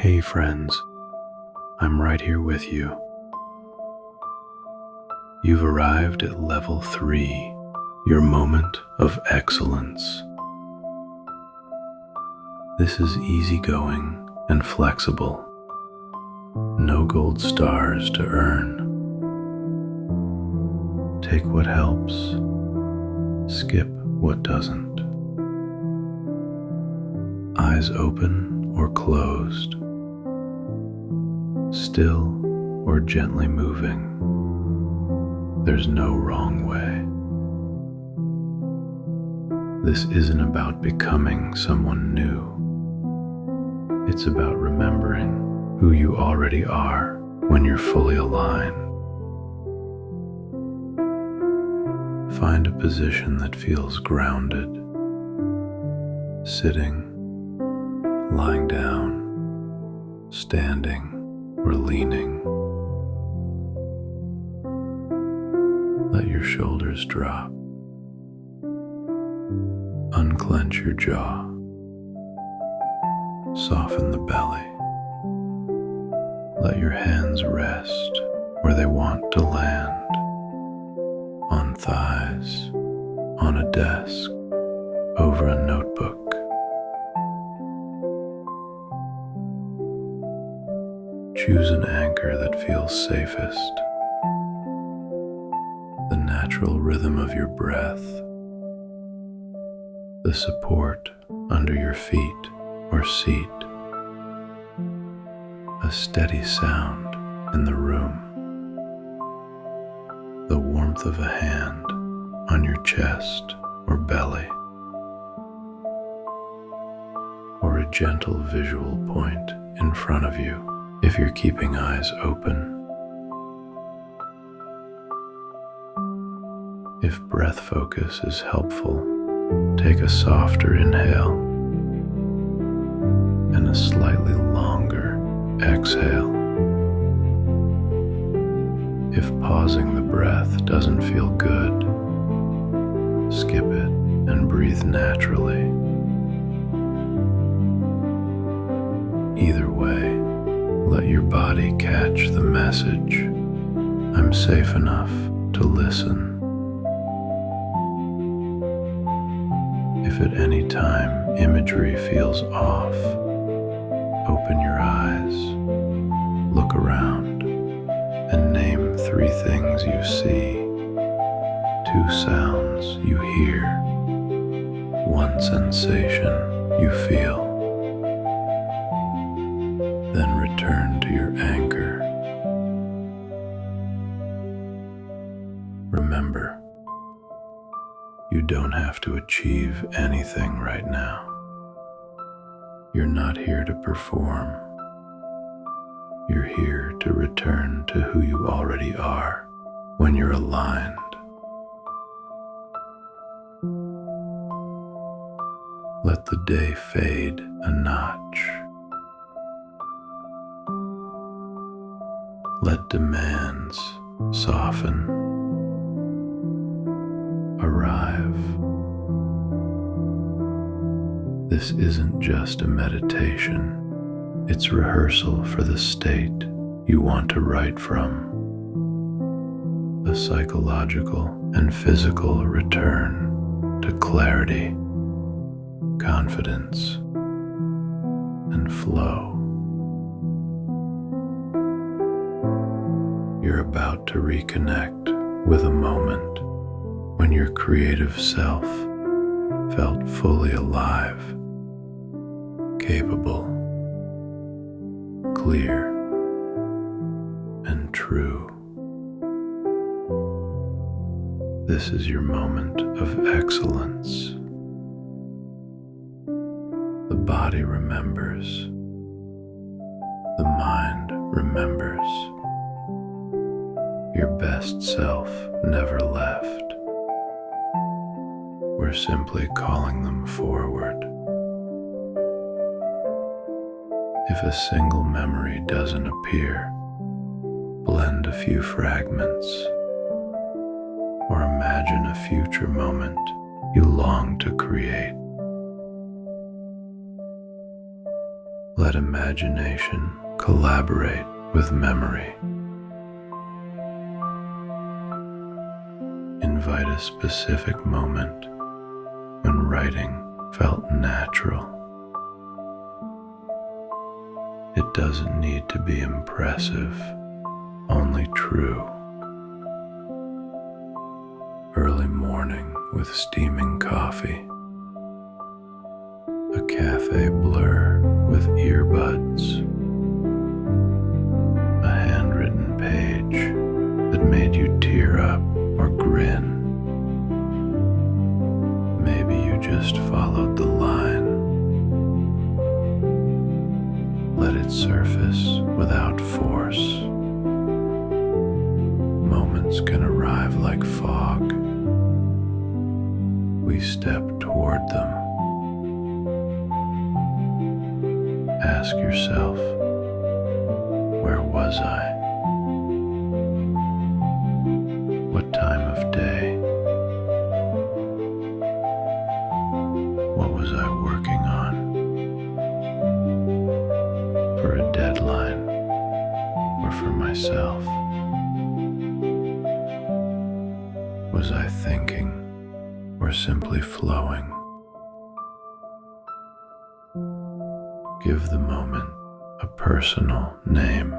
Hey friends, I'm right here with you. You've arrived at level 3, your moment of excellence. This is easygoing and flexible. No gold stars to earn. Take what helps, skip what doesn't. Eyes open or closed, still or gently moving. There's no wrong way. This isn't about becoming someone new. It's about remembering who you already are when you're fully aligned. Find a position that feels grounded, sitting, lying down, standing, or leaning. Let your shoulders drop. Unclench your jaw. Soften the belly. Let your hands rest where they want to land. On thighs, on a desk, over a notebook. Choose an anchor that feels safest. The natural rhythm of your breath, the support under your feet or seat, a steady sound in the room, the warmth of a hand on your chest or belly, or a gentle visual point in front of you if you're keeping eyes open. If breath focus is helpful, take a softer inhale and a slightly longer exhale. If pausing the breath doesn't feel good, skip it and breathe naturally. Either way, let your body catch the message. I'm safe enough to listen. If at any time imagery feels off, open your eyes, look around, and name 3 things you see, 2 sounds you hear, 1 sensation you feel. Then return to your anchor. Remember, you don't have to achieve anything right now. You're not here to perform. You're here to return to who you already are when you're aligned. Let the day fade a notch. Let demands soften. Arrive. This isn't just a meditation. It's rehearsal for the state you want to write from. A psychological and physical return to clarity, confidence, and flow. You're about to reconnect with a moment when your creative self felt fully alive, capable, clear, and true. This is your moment of excellence. The body remembers. The mind remembers. Your best self never left. We're simply calling them forward. If a single memory doesn't appear, blend a few fragments, or imagine a future moment you long to create. Let imagination collaborate with memory. Invite a specific moment when writing felt natural. It doesn't need to be impressive, only true. Early morning with steaming coffee. A cafe blur with earbuds. A handwritten page that made you tear up or grin. Maybe you just followed the line. Let it surface without force. Moments can arrive like fog. We step toward them. Ask yourself, where was I? What time of day? What was I working on? For a deadline or for myself? Was I thinking or simply flowing? Give the moment a personal name.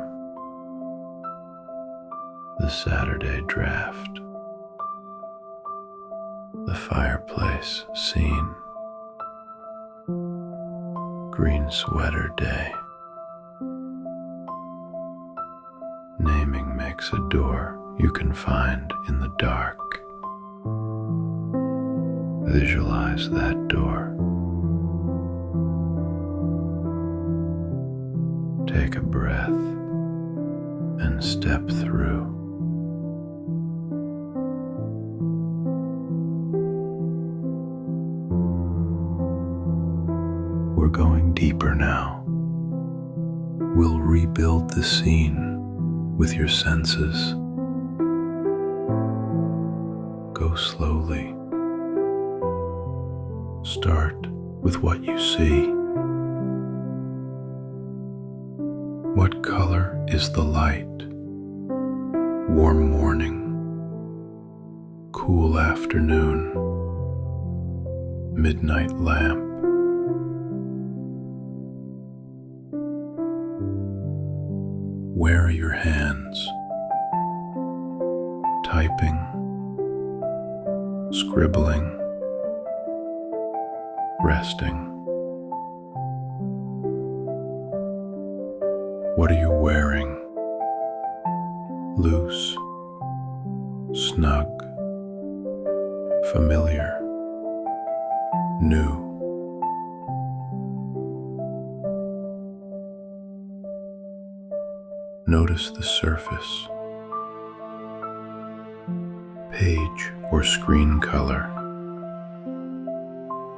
The Saturday draft. The fireplace scene. Green sweater day. Naming makes a door you can find in the dark. Visualize that door. Take a breath and step through. We're going deeper now. We'll rebuild the scene with your senses. Go slowly. Start with what you see. What color is the light? Warm morning, cool afternoon, midnight lamp. Where are your hands? Typing, scribbling, resting. What are you wearing? Loose, snug, familiar, new. Notice the surface, page or screen color,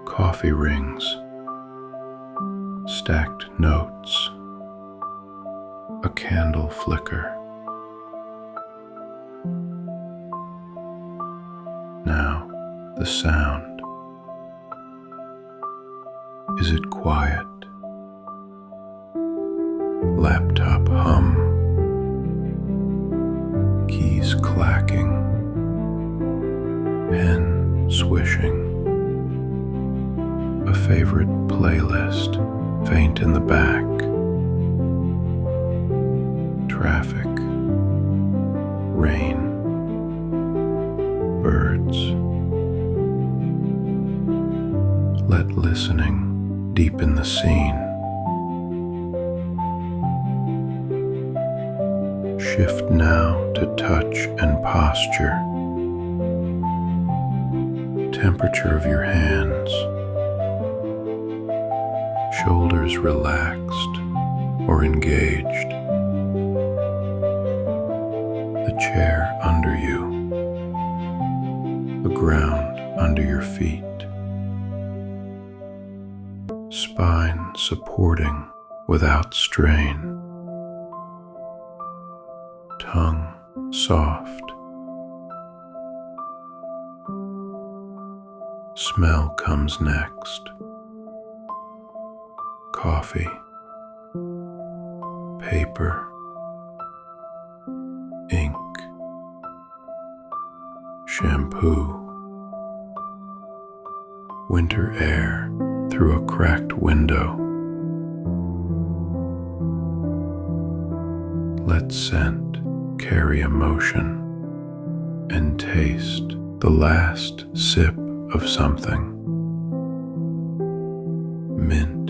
coffee rings, stacked notes, a candle flicker. Now, the sound. Is it quiet? Laptop hum. Keys clacking. Pen swishing. A favorite playlist faint in the back. Traffic, rain, birds. Let listening deepen the scene. Shift now to touch and posture. Temperature of your hands. Shoulders relaxed or engaged. The chair under you, the ground under your feet, spine supporting without strain, tongue soft, smell comes next, coffee paper, ink, shampoo, winter air through a cracked window. Let scent carry emotion and taste the last sip of something. Mint,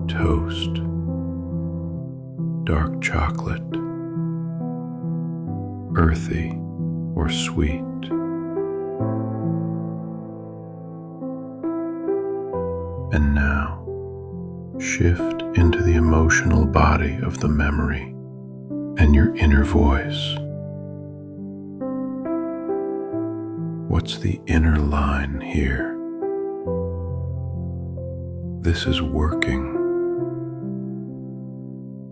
toast, dark chocolate, earthy or sweet. And now, shift into the emotional body of the memory and your inner voice. What's the inner line here? This is working.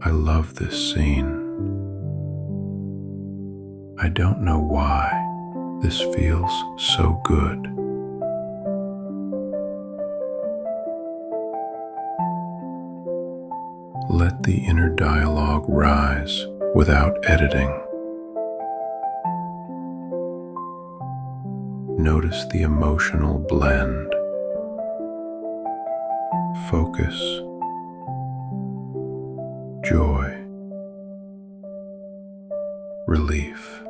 I love this scene. I don't know why this feels so good. Let the inner dialogue rise without editing. Notice the emotional blend. Focus, joy, relief,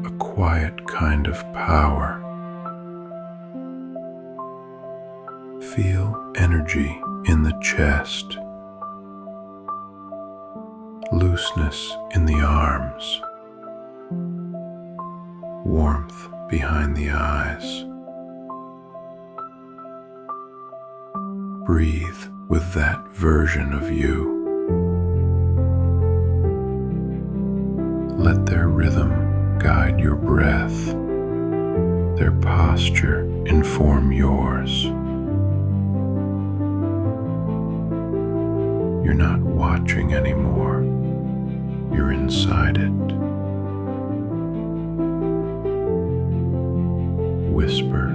a quiet kind of power. Feel energy in the chest, looseness in the arms, warmth behind the eyes. Breathe with that version of you. Let their rhythm guide your breath, their posture inform yours. You're not watching anymore, you're inside it. Whisper,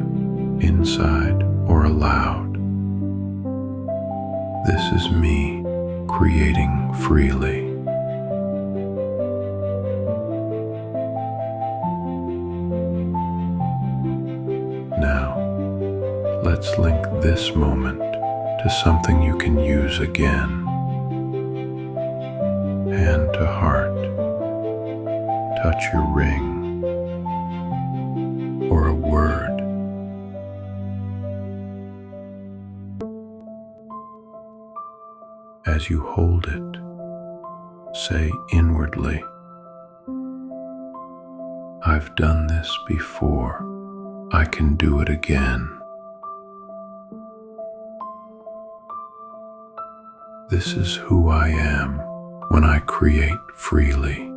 inside or aloud. This is me creating freely. Now, let's link this moment to something you can use again. Hand to heart, touch your ring, or a word. As you hold it, say inwardly, I've done this before, I can do it again. This is who I am when I create freely.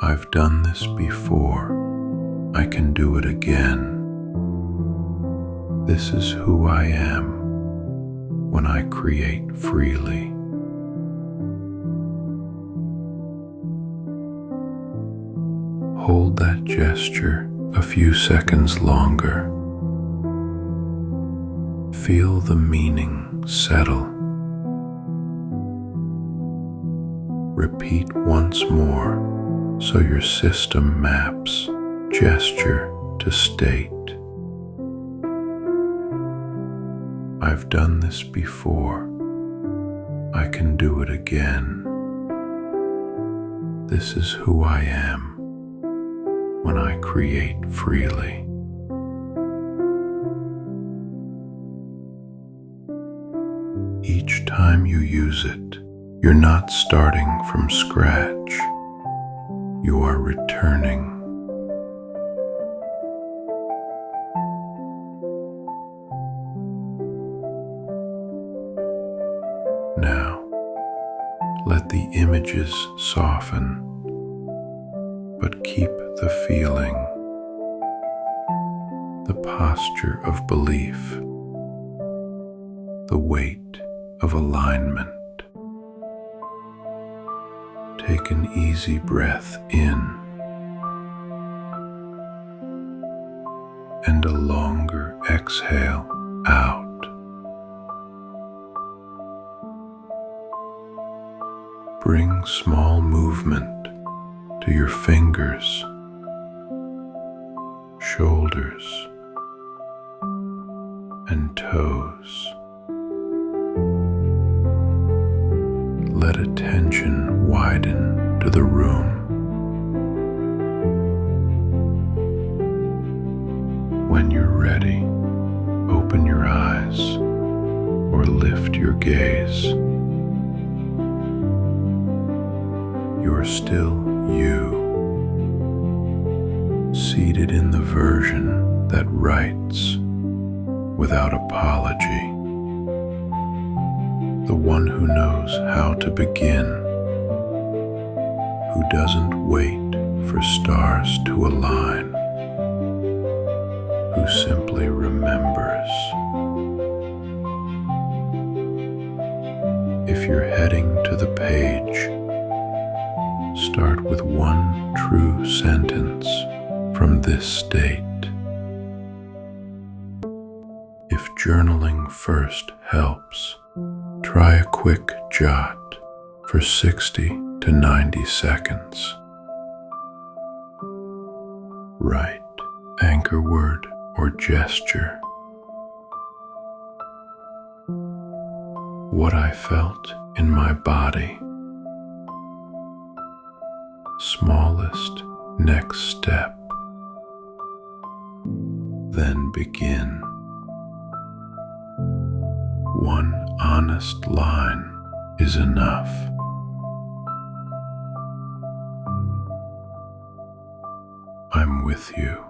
I've done this before, I can do it again. This is who I am when I create freely. Hold that gesture a few seconds longer. Feel the meaning settle. Repeat once more so your system maps gesture to state. I've done this before, I can do it again. This is who I am when I create freely. Each time you use it, you're not starting from scratch. You are returning. Now, let the images soften, but keep the feeling, the posture of belief, the weight of alignment. Take an easy breath in and a longer exhale out. Bring small movement to your fingers, shoulders, and toes. Let attention widen to the room. When you're ready, open your eyes or lift your gaze. You're still you, seated in the version that writes without apology, the one who knows how to begin, who doesn't wait for stars to align, who simply remembers. If you're heading to the page, start with one true sentence from this state. If journaling first helps, try a quick jot for 60 to 90 seconds. Write, anchor word, or gesture. What I felt in my body. Smallest next step. Then begin. One honest line is enough. I'm with you.